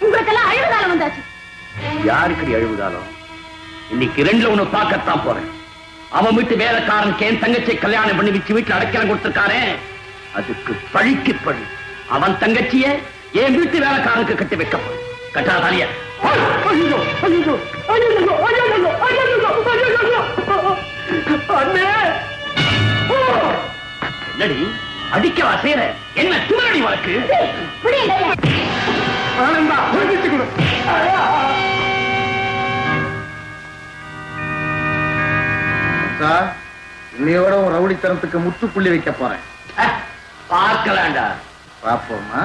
உங்களுக்கெல்லாம் அழுகுதாலம் வந்தாச்சு. யாருக்கு அழுகுதாலம்? இன்னைக்கு ரெண்டுல ஒண்ணு பார்க்கத்தான் போறேன். அவன் வீட்டு வேலைக்காரனுக்கு என் தங்கச்சியை கல்யாணம் பண்ணி வச்சு வீட்டுல அடைக்கலம் கொடுத்திருக்காரே, அதுக்கு பழிக்கு பழி. அவன் தங்கச்சிய என் வீட்டு வேலைக்காரனுக்கு கட்டி வைக்கப்படும். கட்டாதாலிய என்னடி அடிக்கவா செய்யற? என்ன துமரடி வழக்கு? இன்னையோட ஒரு ரவுடித்தனத்துக்கு முற்றுப்புள்ளி வைக்க போறேன். பார்க்கலாண்டா. பாப்போமா?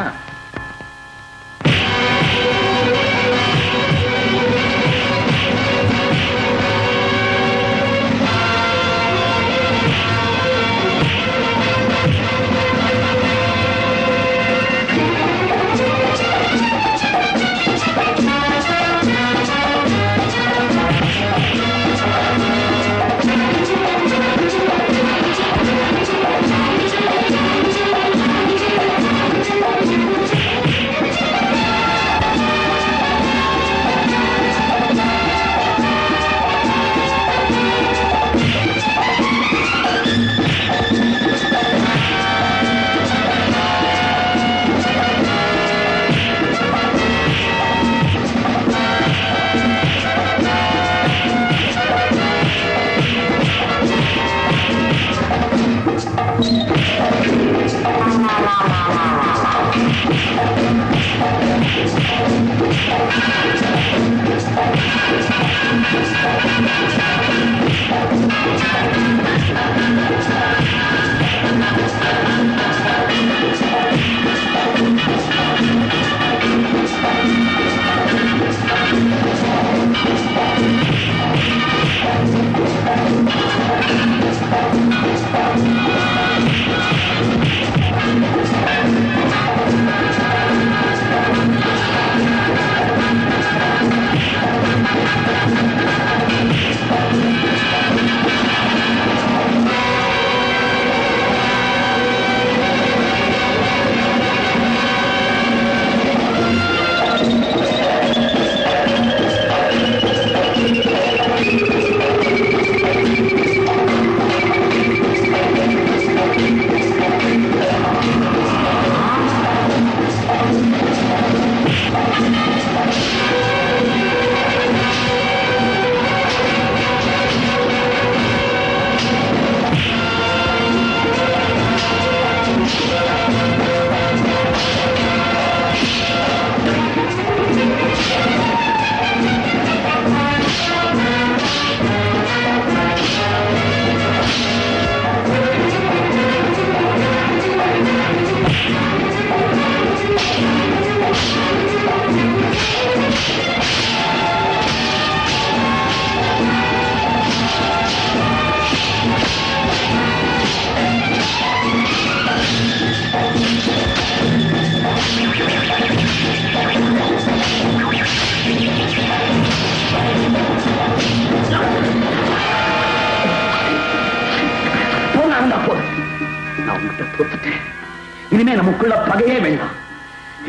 இனிமே நமக்குள்ள பகையே வேண்டாம்.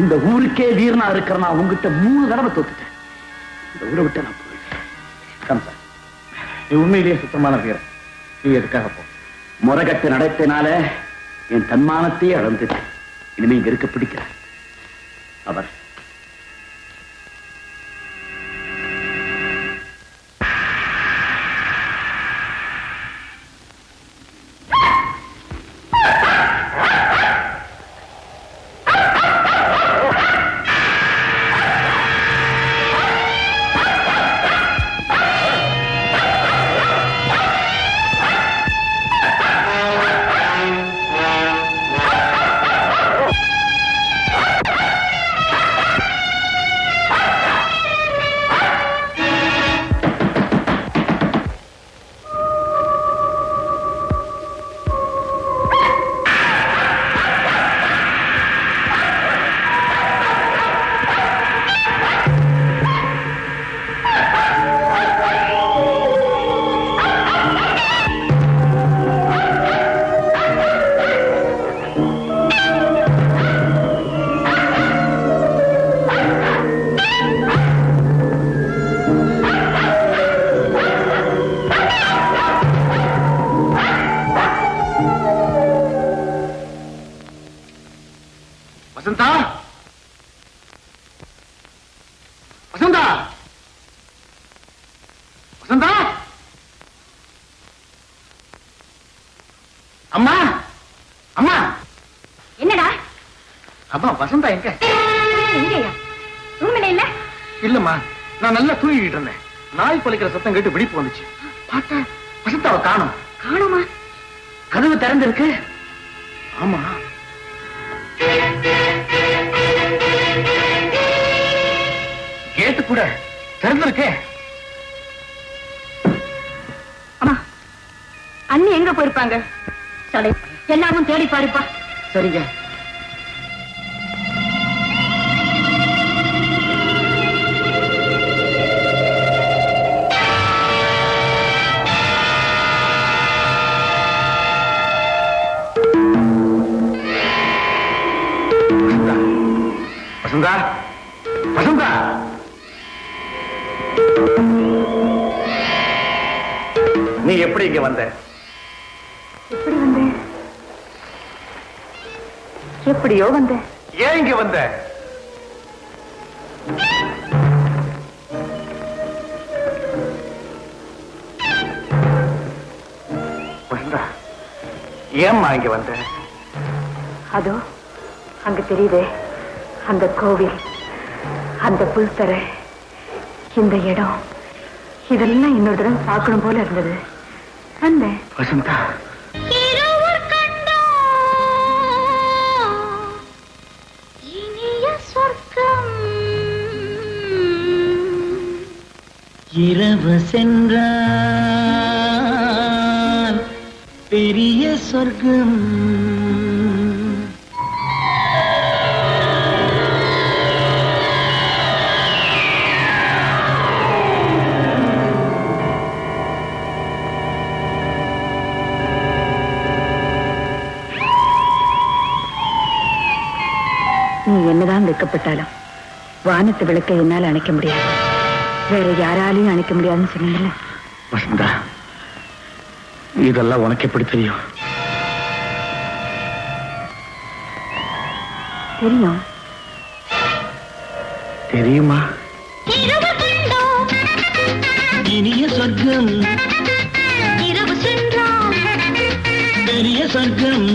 இந்த ஊருக்கே வீரனா இருக்கிற நான் உங்ககிட்ட 3 தடவை தோத்துட்டேன். இந்த ஊரை விட்டு நான் போயிட்டேன். நீ உண்மையிலேயே சுத்தமான வீரன். நீ எதுக்காக போ? முறைகட்டு நடத்தினால என் தன்மானத்தையே இழந்துட்டேன். இனிமே இங்க இருக்க பிடிக்கிற அவர் வசந்தா, வசந்தா, வசந்தா, அம்மா, அம்மா. என்னடா? அம்மா, வசந்தா எங்க? எங்கயா? ரூம்ல இல்ல? இல்லம்மா, நான் நல்லா தூங்கிட்டு இருந்தேன். நாய் குலைக்கிற சத்தம் கேட்டு விழிப்பு வந்துச்சு. பார்த்தா வசந்தாவை காணோம். காணோமா? கதவு திறந்திருக்கு. ஆமா, கேட்டு கூட திறந்திருக்கே. அம்மா, அண்ணி எங்க போயிருப்பாங்க? சடை எல்லாரும் தேடி பாருப்பா. சரிங்க. வசந்தா, வசந்தா, நீ எப்படி இங்க வந்த? எப்படி வந்த? எப்படியோ வந்த. ஏன் இங்க வந்த? வசந்தா, ஏம்மா இங்க வந்த? அதோ அங்க தெரியுதே, அந்த கோவில், அந்த புல்தரை, இந்த இடம், இதெல்லாம் இன்னொரு தடவை பார்க்கணும் போல இருந்தது. வந்தேன். வசந்தா, இரவு சென்றால் பெரிய சொர்க்கம். நீ என்னதான் வெட்கப்பட்டாலும் வானத்து விளக்கை என்னால் அணைக்க முடியாது, வேற யாராலையும் அணைக்க முடியாதுன்னு சொன்னீங்கல்ல. வசந்தா, இதெல்லாம் உனக்கு எப்படி தெரியும்? தெரியும். தெரியுமா? இனிய சொர்க்கம், இரவு சென்றால் பெரிய சொர்க்கம்.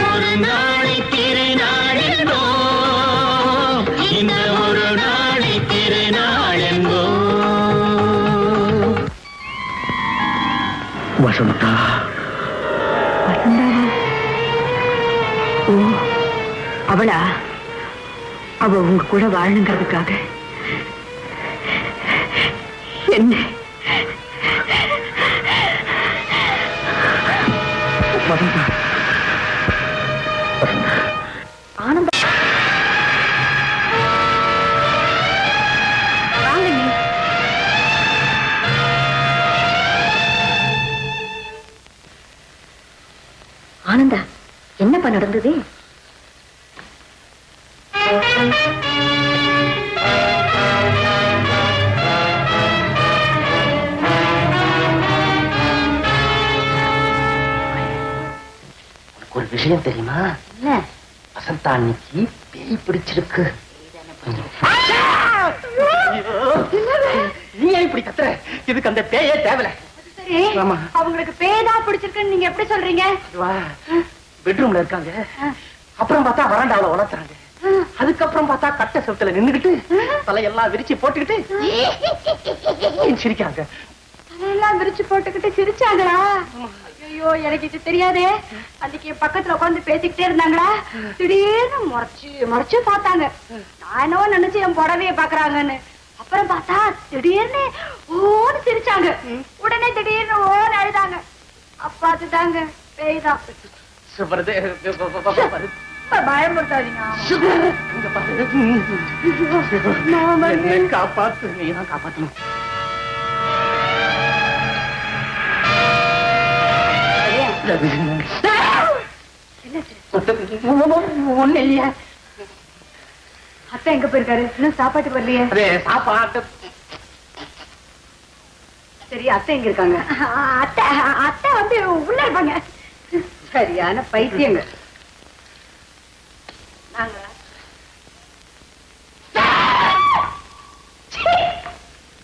ஒரு நாளை திருநாள் என்போ, இந்த ஒரு நாளை திருநாள் என்போ. வசந்தா, வசந்தாவா? ஓ, அவளா? அவ உங்க கூட வாழணுங்கிறதுக்காக என்ன வசந்தா, ஆனந்த வாங்க நீ. ஆனந்தா, என்னப்பா நடந்தது? ஒரு விஷயம் தெரியுமா? என்ன? வசந்தா அன்னைக்கு பேய் பிடிச்சிருக்கு. நீ ஏன் இப்படி கத்துற? இதுக்கு அந்த பேயே தேவல. சரி, அவங்களுக்கு பேதா பிடிச்சிருக்குன்னு நீங்க எப்படி சொல்றீங்க? பெட்ரூம்ல இருக்காங்க. அப்புறம் பார்த்தா வராண்டாவில உணர்த்துறாங்க. அதுக்கப்புறம் பார்த்தா கட்ட செவத்துல நின்னுகிட்டு தலையெல்லாம் விரிச்சு போட்டுக்கிட்டு சிரிக்காங்க. தலையெல்லாம் விரிச்சு போட்டுக்கிட்டு சிரிச்சாங்களா? ஐயோ, எனக்கு இது தெரியாதே. அன்னைக்கு என் பக்கத்துல உட்காந்து பேசிக்கிட்டே இருந்தாங்களா, திடீர்னு முறைச்சு பார்த்தாங்க. நான் என்னவோ நினைச்சு என் புடவைய பாக்குறாங்கன்னு. அப்புறம் பார்த்தா திடீர்னு ஓன்னு சிரிச்சாங்க. உடனே திடீர்னு ஓன்னு அழுதாங்க. அப்பா அதுதாங்க பேய்தான். பயமுறுத்தாதீங்க. காப்பாத்து, நீதான் காப்பாத்தணும். ஒண்ணு இல்லையா? அத்தை எங்க போயிருக்காரு? இன்னும் சாப்பாட்டுக்கு வரலையே? சாப்பாட்டு. சரி, அத்தை எங்க இருக்காங்க? அத்தை அத்தை வந்து உள்ள இருப்பாங்க. சரியான பைத்தியங்க. நாங்களா?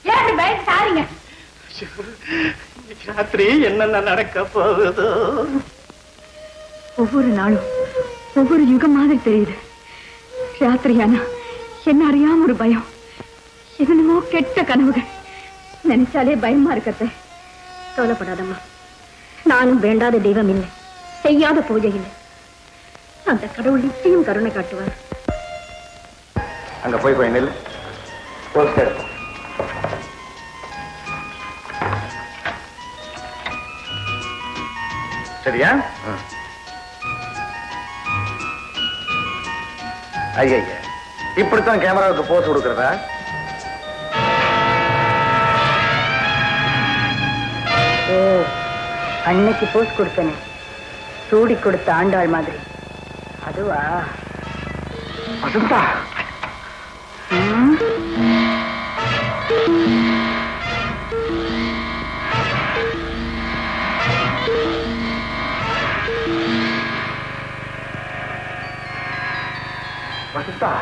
ஏன் அப்படி பயந்து சாரிங்க? ராத்திரி என்னென்ன நடக்க போகுதோ? ஒவ்வொரு நாளும் ஒவ்வொரு யுகம் மாதிரி தெரியுது. ராத்திரியானா என்ன அறியாம ஒரு பயம், என்னமோ கெட்ட கனவுகள். நினைச்சாலே பயமா இருக்கத்த. கவலைப்படாதம்மா, நானும் வேண்டாத தெய்வம் இல்லை, செய்யாத பூஜை இல்லை. அந்த கடவுள் நிச்சயம் கருணை காட்டுவார். அங்க போய் போய் நெல் போஸ்டர். சரியா? ஐயா, இப்படித்தான் கேமராவுக்கு போஸ் கொடுக்கறதா? ஓ, அன்னைக்கு போஸ் கொடுத்தனே, சூடி கொடுத்த ஆண்டாள் மாதிரி, அதுவா? வசந்தா, வசந்தா,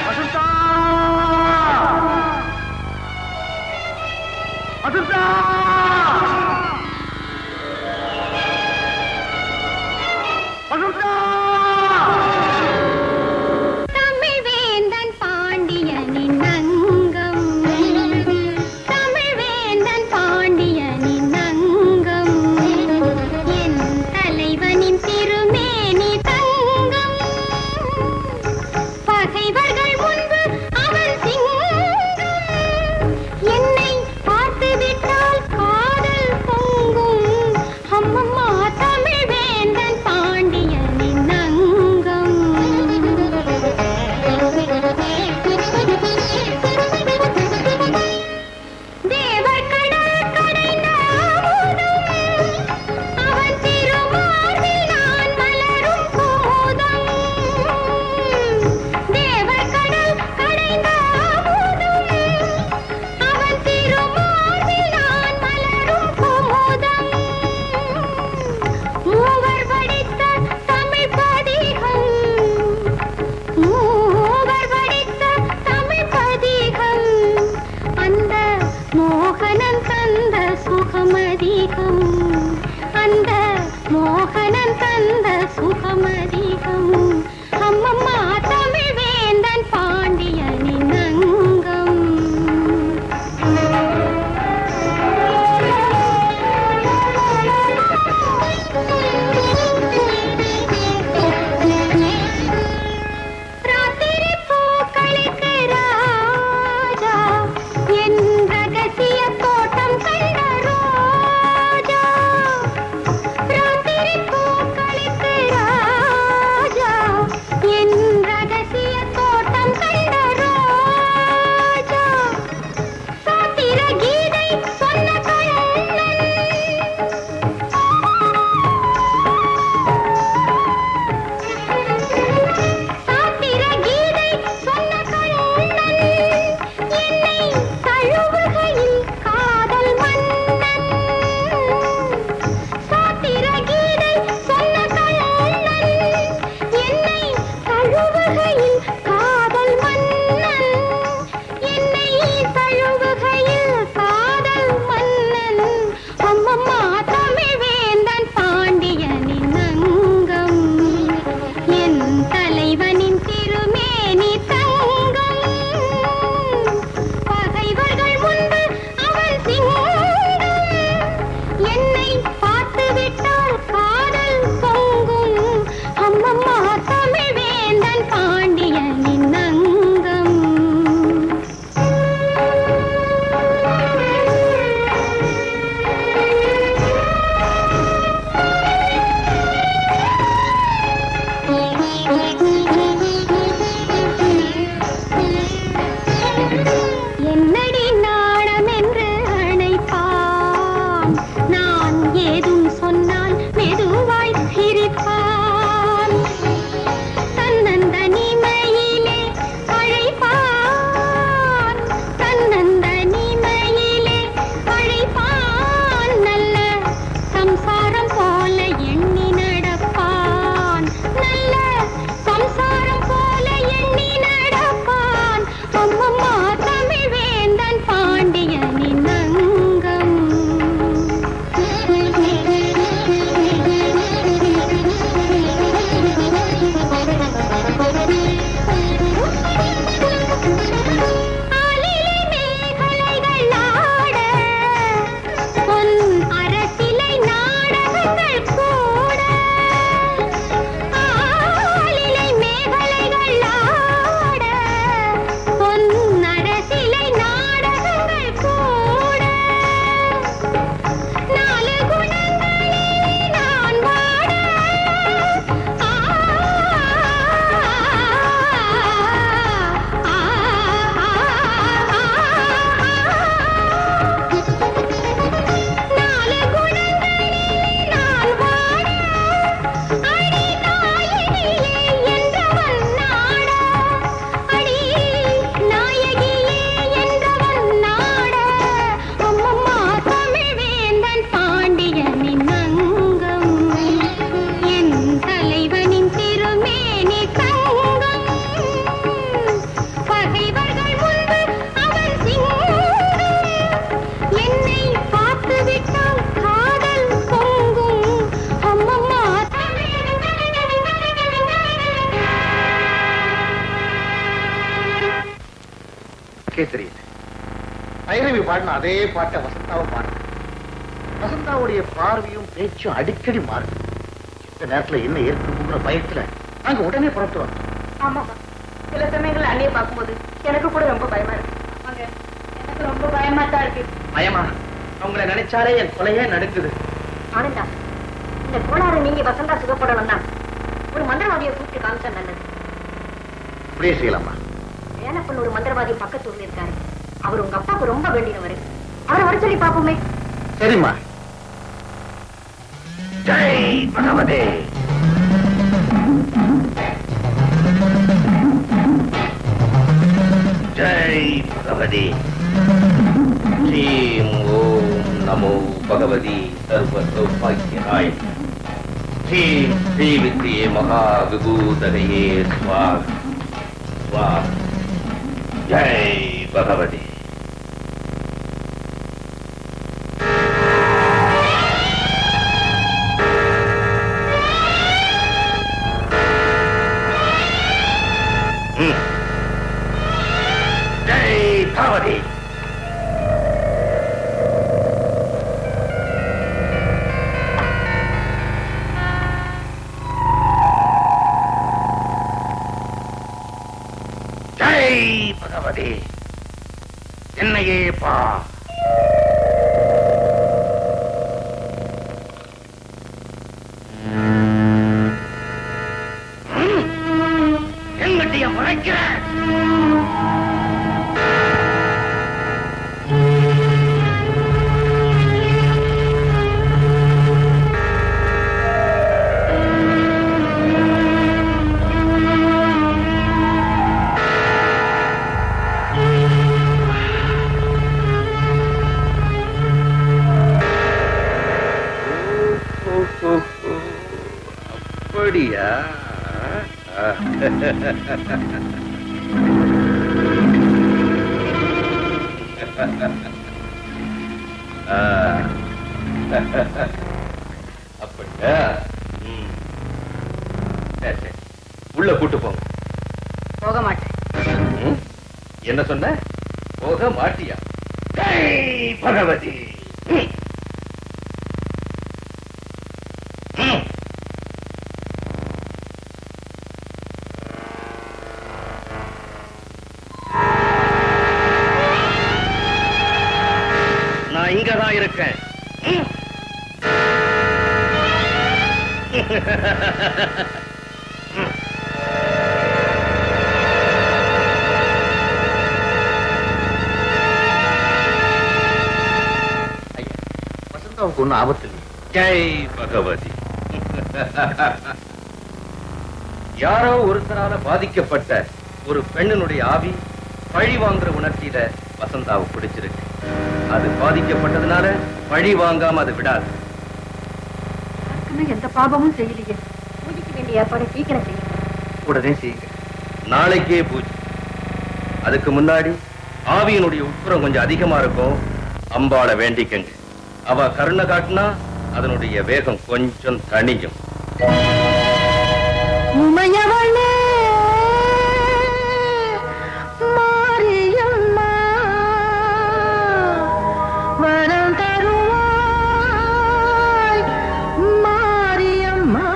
வசந்தா, வசந்தா, வசந்தா. தமிழ் வேந்தன் பாண்டியனின் அங்கம், தமிழ் வேந்தன் பாண்டியனின் அங்கம், என் தலைவனின் திருமேனி தங்கம், பகைவர்கள் முன்பு அவன் சிங்கம், என்னை பார்த்து விட்டால் காதல் பொங்கும், அம்மம்மா தமிழ் வேந்தன் பாண்டியனின் அங்கம். தேவர் கடல் கடைந்த அமுதம், அவன் திருமார்பில் நான் மலரும் குமுதம். தேவர் கடல் கடைந்த அமுதம், அவன் திருமார்பில் நான் மலரும் குமுதம். மூவர் படித்த தமிழ் பதிகம், மூவர் படித்த தமிழ் பதிகம், அந்த மோகனன் தந்த சுகமதிகம், அந்த மோகனன் தந்த சுகமதிகம், அம்மம்மா தமிழ் வேந்தன் பாண்டியனின் அங்கம். ராத்திரி பூக்களுக்கு ராஜா, என் ரகசிய தோட்டம் கண்ட ரோஜா, எனக்கே தெரியல. பைரவி பாடின அதே பாட்டை வசந்தாவும் பாடுறேன். வசந்தாவுடைய பார்வையும் பேச்சும் அடிக்கடி மாறுது. இந்த நேரத்துல என்ன ஏற்படுங்கிற பயத்துல நாங்க உடனே புறப்பட்டு வந்தோம். ஆமாமா, சில சமயங்கள்ல அண்ணியை பார்க்கும்போது எனக்கு கூட ரொம்ப பயமா இருக்கு. ஆமாங்க, எனக்கு ரொம்ப பயமா தான் இருக்கு. பயமா? அவங்கள நினைச்சாலே என் கொலையே நடுக்குது. ஆனந்தா, இந்த கோளாறு நீங்க வசந்தா சுகப்படணும் தான் ஒரு மந்திரவாதியை கூப்பிட்டு காமிச்சா நல்லது. அப்படியே செய்யலாமா? வேணப்பன் ஒரு மந்திரவாதி பக்கத்து ஊர்ல இருக்காரு. அவர் உங்க அப்பாவுக்கு ரொம்ப வேண்டினவரு. அவரை வர சொல்லி பாப்போமே. சரிம்மா. ஜெய் பகவதே. ஜெய் பகவதி. ஸ்ரீம் ஓம் நமோ பகவதி சர்வ சௌபாக்கியாய். ஸ்ரீம் ஸ்ரீ வித்யே மகா விபூதகையே ஸ்வாஹ ஸ்வாஹ. ஜெய் பகவதி. ஜெய் பகவதி. ஜெய் பகவதி. என்னையே பா. எங்கிட்டிய முறைக்கிற? அப்படியா? அப்படியா? சரி, சரி. உள்ள கூட்டு போங்க. போக மாட்டேன். என்ன சொன்ன? போக மாட்டியா? ஜெய் பகவதி. நான் இங்கதான் இருக்கேன். வசந்தாவுக்கு ஒன்னும் ஆபத்து இல்லை. ஜெய் பகவதி. யாரோ ஒருத்தரால பாதிக்கப்பட்ட ஒரு பெண்ணினுடைய ஆவி பழி வாங்குற உணர்ச்சியில வசந்தாவை பிடிச்சிருக்கு. அது பாதிக்கப்பட்டதுனால பழி வாங்காம அது விடாது. எந்த பாபமும் செய்யலையே. பூஜைக்கு வேண்டிய ஏற்பாடு சீக்கிரம் செய்யுங்க. உடனே செய்யுங்க. நாளைக்கே பூஜை. அதுக்கு முன்னாடி ஆவியினுடைய உட்புறம் கொஞ்சம் அதிகமா இருக்கும். அம்பாளை வேண்டிக்கங்க. அவ கருணை காட்டினா அதனுடைய வேகம் கொஞ்சம் தணியும். உமையவளே மாரியம்மா வரம் தருவாய் மாரியம்மா.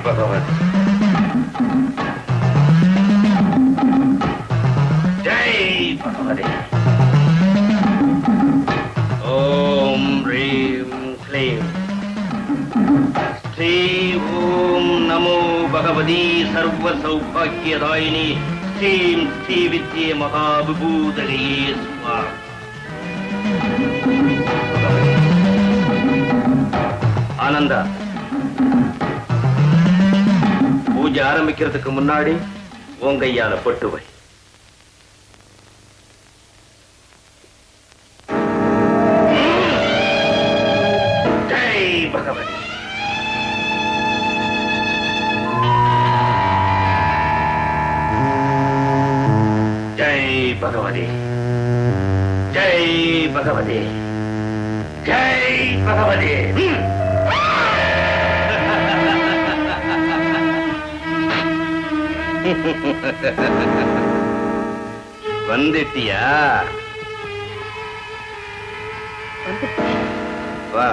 பகவத் ஜெய் பகவதி. ஓம் ரீம் க்ளீம் ஸ்ரீ ஓம் நமோ பகவதி சர்வ சௌபாகியதாயினி ஸ்ரீம் ஸ்ரீ வித்யே மகாவிபூதகையே ஸ்வாஹா. ஆனந்தா, பூஜை ஆரம்பிக்கிறதுக்கு முன்னாடி உன் கையால பொட்டு வை. ஜெய் பகவதி. ஜெய் பகவதி. ஜெய் பகவதி. ஜெய் பகவதி. வந்துட்டியா? வா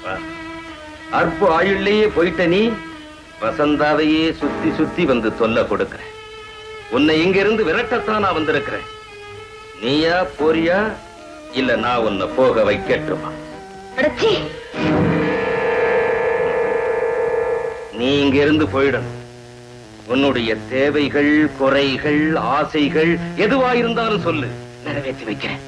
வா. அற்ப ஆயுள்ளையே போயிட்ட நீ வசந்தாவையே சுத்தி சுத்தி வந்து தொல்லை கொடுக்கிற. உன்னை இங்க இருந்து விரட்டத்தான் நான் வந்திருக்கிறேன். நீயா போறியா இல்ல நான் உன்னை போக வைக்கட்டுமா? நீ இங்க இருந்து போயிடணும். உன்னுடைய தேவைகள், குறைகள், ஆசைகள் எதுவாயிருந்தாலும் சொல்லு, நிறைவேற்றி வைக்கிறேன்.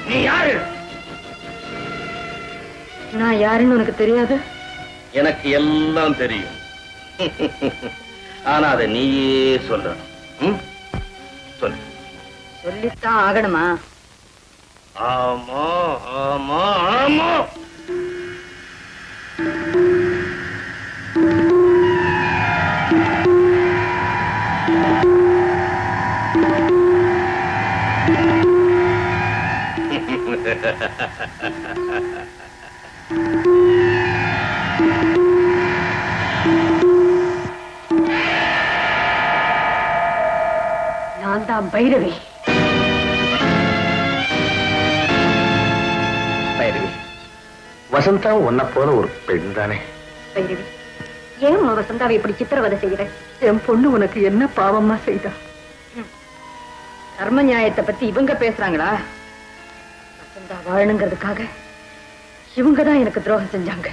நீ யாரு? நான் யாருன்னு உனக்கு தெரியாது? எனக்கு எல்லாம் தெரியும். ஆனா அதை நீயே சொல்லணும். சொல்லு. சொல்லித்தான் ஆகணுமா? ஆமா ஆமா ஆமா. நான் தான் பைரவி. பைரவி, வசந்தா உன்னை போல ஒரு பெண் தானே? பைரவி, ஏன் உன் வசந்தாவை இப்படி சித்திரவதை செய்யற? என் பொண்ணு உனக்கு என்ன பாவமா செய்தா? தர்ம நியாயத்தை பத்தி இவங்க பேசுறாங்களா? வசந்தா வாழணுங்கிறதுக்காக இவங்கதான் எனக்கு துரோகம் செஞ்சாங்க.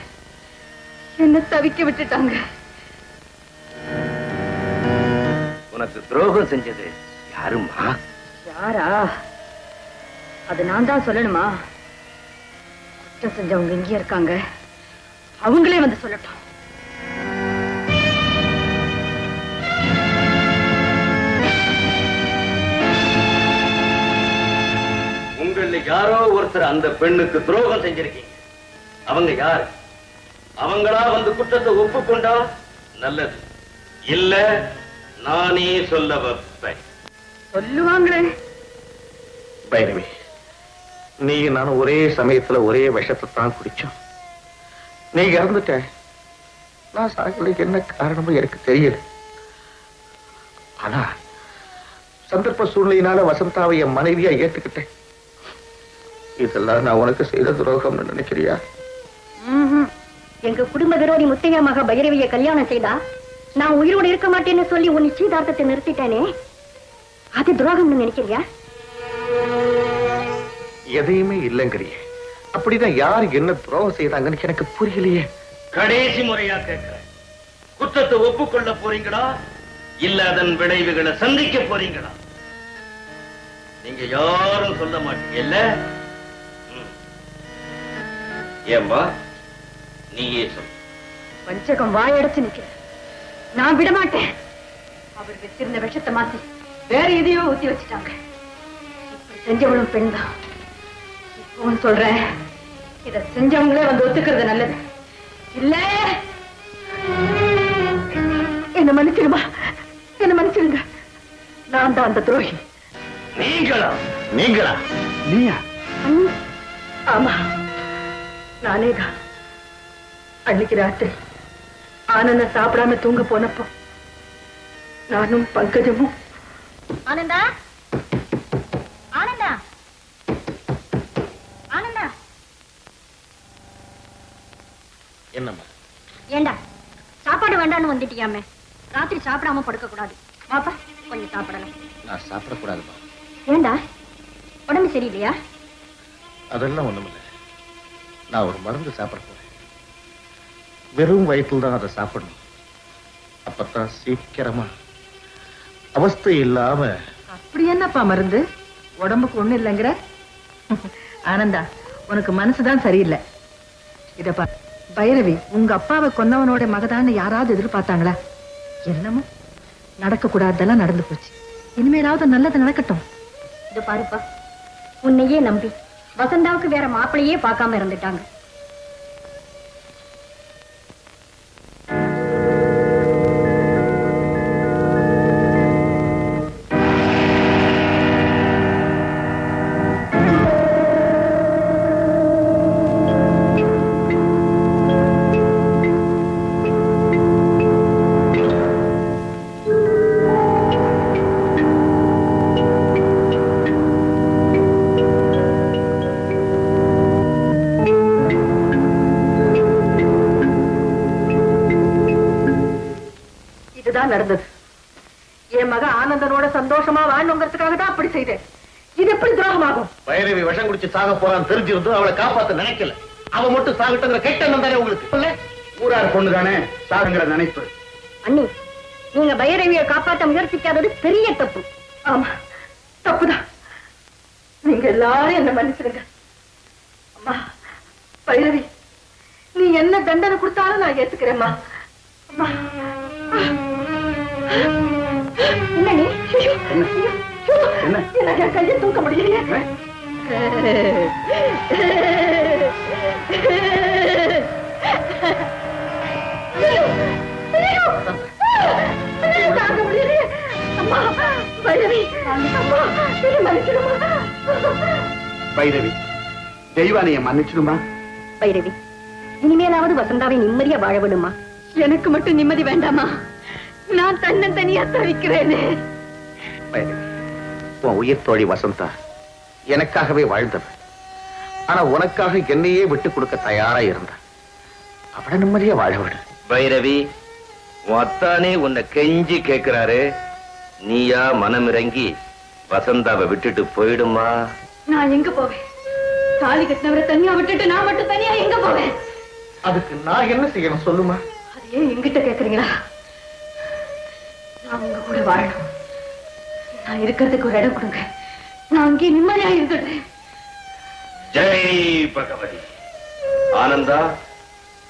என்ன தவிக்க விட்டுட்டாங்க. உனக்கு துரோகம் செஞ்சது யாருமா? யாரா? அது நான் தான் சொல்லணுமா? குற்றம் செஞ்சவங்க இங்கே இருக்காங்க, அவங்களே வந்து சொல்லட்டும். உங்கள யாரோ ஒருத்தர் அந்த பெண்ணுக்கு துரோகம் செஞ்சிருக்கீங்க. அவங்க யாரு? அவங்களா வந்து குற்றத்தை ஒப்புக்கொண்டா நல்லது, இல்ல நானே சொல்ல வைப்பேன். சொல்லுவாங்களே. பைரவி, நீ நானும் ஒரே சமயத்துல ஒரே விஷத்தை தான் குடிச்சோம். நீ இறந்துட்ட, நான் சாகலைக்கு என்ன காரணமும் எனக்கு தெரியல. ஆனா சந்தர்ப்ப சூழ்நிலையினால வசந்தாவை என் மனைவியா ஏத்துக்கிட்டேன். இதெல்லாம் நான் உனக்கு செய்த துரோகம்னு நினைக்கிறியா? எங்க குடும்ப விரோதி முத்தையா மக பைரவிய கல்யாணம் செய்தா நான் உயிரோடு இருக்க மாட்டேன்னு சொல்லி உன் நிச்சயதார்த்தத்தை நிறுத்திட்டேனே, அது துரோகம்னு நினைக்கிறியா? எதையுமே இல்லைங்கிறியே. அப்படிதான் யாரு என்ன துரோகம் செய்தாங்கன்னு எனக்கு புரியலையே. கடைசி முறையா கேட்கிறேன், குற்றத்தை ஒப்புக்கொள்ள போறீங்களா இல்ல அதன் விளைவுகளை சந்திக்க போறீங்களா? நீங்க யாரும் சொல்ல மாட்டீங்கல்ல? ஏம்பா நீயே சொல். வஞ்சகம் வாயடைச்சு நிக்கிற, நான் விட மாட்டேன். அவர் வச்சிருந்த விஷத்தை மாத்தி வேற எதையோ ஊத்தி வச்சுட்டாங்க. இப்படி செஞ்சவளும் பெண் தான். இப்பவும் சொல்றேன், இத செஞ்சவங்களே வந்து ஒத்துக்கிறது நல்லது. இல்ல என்ன மன்னிச்சிருமா, என்ன மன்னிச்சிருங்க. நான் தான் அந்த துரோகி. நீங்களா? நீங்களா? நீயா? ஆமா, நானே தான். அன்னைக்கு ராத்திரி ஆனந்த சாப்பிடாம தூங்க போனப்போ நானும் பங்கஜமும். ஆனந்தா, ஆனந்தா, ஆனந்தா. என்னம்மா? ஏண்டா சாப்பாடு வேண்டான்னு வந்துட்டியாமே? ராத்திரி சாப்பிடாம படுக்க கூடாது. பாப்பா கொஞ்சம் சாப்பிடலாம். நான் சாப்பிடக்கூடாதுமா. ஏண்டா உடம்பு சரியில்லையா? அதெல்லாம் ஒண்ணுமில்லை. நான் ஒரு மருந்து சாப்பிட போறேன். வெறும் வயிற்றில் தான் அதை சாப்பிடணும். அப்பத்தான் சீக்கிரமா அவஸ்தை இல்லாம. அப்படி என்னப்பா மருந்து? உடம்புக்கு ஒண்ணு இல்லைங்கிற? ஆனந்தா, உனக்கு மனசுதான் சரியில்லை. இதப்பா பைரவி, உங்க அப்பாவை கொன்னவனோட மகதான்னு யாராவது எதிர்பார்த்தாங்களா? என்னமோ நடக்க கூடாதெல்லாம் நடந்து போச்சு. இனிமேலாவது நல்லது நடக்கட்டும். இது பாருப்பா, உன்னையே நம்பி வசந்தாவுக்கு வேற மாப்பிளையே பார்க்காம இருந்துட்டாங்க. நடந்தது. என் மக ஆனந்தனோட சந்தோஷமா வாழணுங்கிறதுக்காக தான் அப்படி செய்தேன். இது எப்படி துரோகமாகும்? பைரவி விஷம் குடிச்சு சாக போறான்னு தெரிஞ்சிருந்து அவளை காப்பாத்த நினைக்கல. அவ மட்டும் சாகட்டுங்கிற கெட்ட எண்ணம் தானே உங்களுக்கு? ஊரார் பொண்ணுதானே சாகுங்கிற நினைப்பு. அண்ணி, நீங்க பைரவியை காப்பாற்ற முயற்சிக்காதது பெரிய தப்பு. ஆமா, தப்புதான். நீங்க எல்லாரும் என்ன மன்னிச்சிருங்க. அம்மா பைரவி, நீ என்ன தண்டனை கொடுத்தாலும் நான் ஏத்துக்கிறேம்மா. அம்மா. என்ன நீ? என்ன? என் கையை தூக்க முடியலையே. தாங்க முடியலையே. அம்மா பைரவி, அம்மா மன்னிச்சிடுமா? பைரவி, தெய்வானைய மன்னிச்சிடுமா? பைரவி, இனிமேலாவது வசந்தாவை நிம்மதியா வாழ விடுமா? எனக்கு மட்டும் நிம்மதி வேண்டாமா? நான் தன்னந்தனியா தவிக்கிறேனே. பைரவி, உன் உயிர் தோழி வசந்தா எனக்காகவே வாழ்ந்தவ. ஆனா உனக்காக என்னையே விட்டு கொடுக்க தயாரா இருந்த. அவளை நிம்மதியா வாழ விடு. பைரவி, அத்தானே உன்னை கெஞ்சி கேட்கிறாரு. நீயா மனம் இறங்கி வசந்தாவை விட்டுட்டு போயிடுமா? நான் எங்க போவேன்? தாலி கட்டினவரை தனியா விட்டுட்டு நான் மட்டும் தனியா எங்க போவேன்? அதுக்கு நான் என்ன செய்யணும் சொல்லுமா? அது ஏன் என்கிட்ட கேக்குறீங்களா? நான் உங்க கூட வாழணும். நான் இருக்கிறதுக்கு ஒரு இடம் கொடுங்க. நான் அங்கே நிம்மதியா இருந்துடுறேன். ஜெய் பகவதி. ஆனந்தா,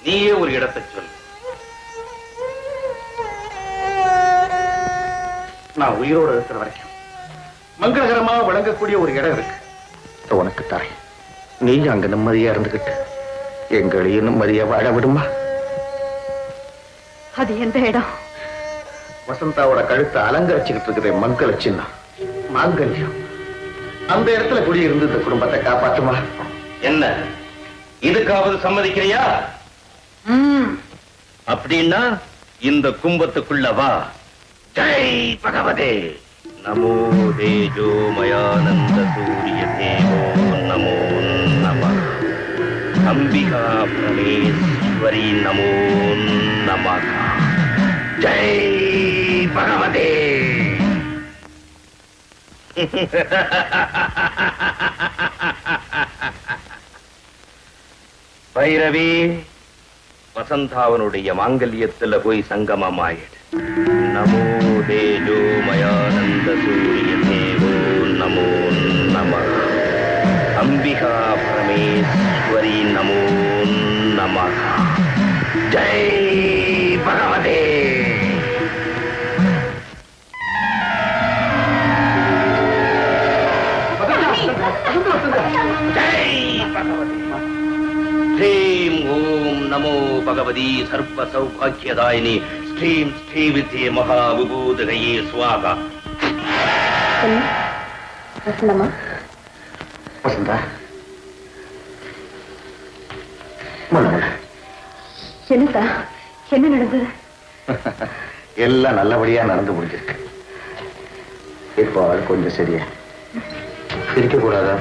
நீயே ஒரு இடத்தை சொல்லு. நான் உயிரோடு இருக்கிற வரைக்கும் மங்களகரமா வழங்கக்கூடிய ஒரு இடம் இருக்கு. இதை உனக்கு தரேன். நீ அங்க நிம்மதியா இருந்துகிட்டு எங்களையும் நிம்மதியா வாழ விடுமா? அது எந்த இடம்? வசந்தாவோட கழுத்தை அலங்கரிச்சுக்கிட்டு இருக்கிற மங்கள சின்னம், மாங்கல்யம். அந்த இடத்துல குடியிருந்து இந்த குடும்பத்தை காப்பாற்றுமா? என்ன, இதுக்காவது சம்மதிக்கிறியா? அப்படின்னா இந்த கும்பத்துக்குள்ள வா. ஜெய் பகவதே. நமோ தேஜோ மயானந்த சூரிய தேவோ நமோ நமः. அம்பிகா பரமேஸ்வரி நமோ நமः. ஜெய் பகவதே. பைரவி, வசந்தாவனுடைய மாங்கல்யத்துல போய் சங்கமமாயிடு. நமோ தேஜோ மயானந்த சூரிய தேவோ நமோ நமः. அம்பிகா பரமேஸ்வரி நமோ நமः. ஜெய் பகவதே. ஜெய் பகவதே. ஸ்ரீம் ஓம் நமோ பகவதி சர்வ சௌபாக்கியதாயினி ஸ்ரீம் ஸ்ரீவித்யே மகா விபூதகையே ஸ்வாகா. வசந்தம்மா, வசந்தா, என்னத்தா என்ன நடந்தது? எல்லாம் நல்லபடியா நடந்து முடிஞ்சிருக்கு. இப்போ அது கொஞ்சம் சரியா இருக்க கூடாதா?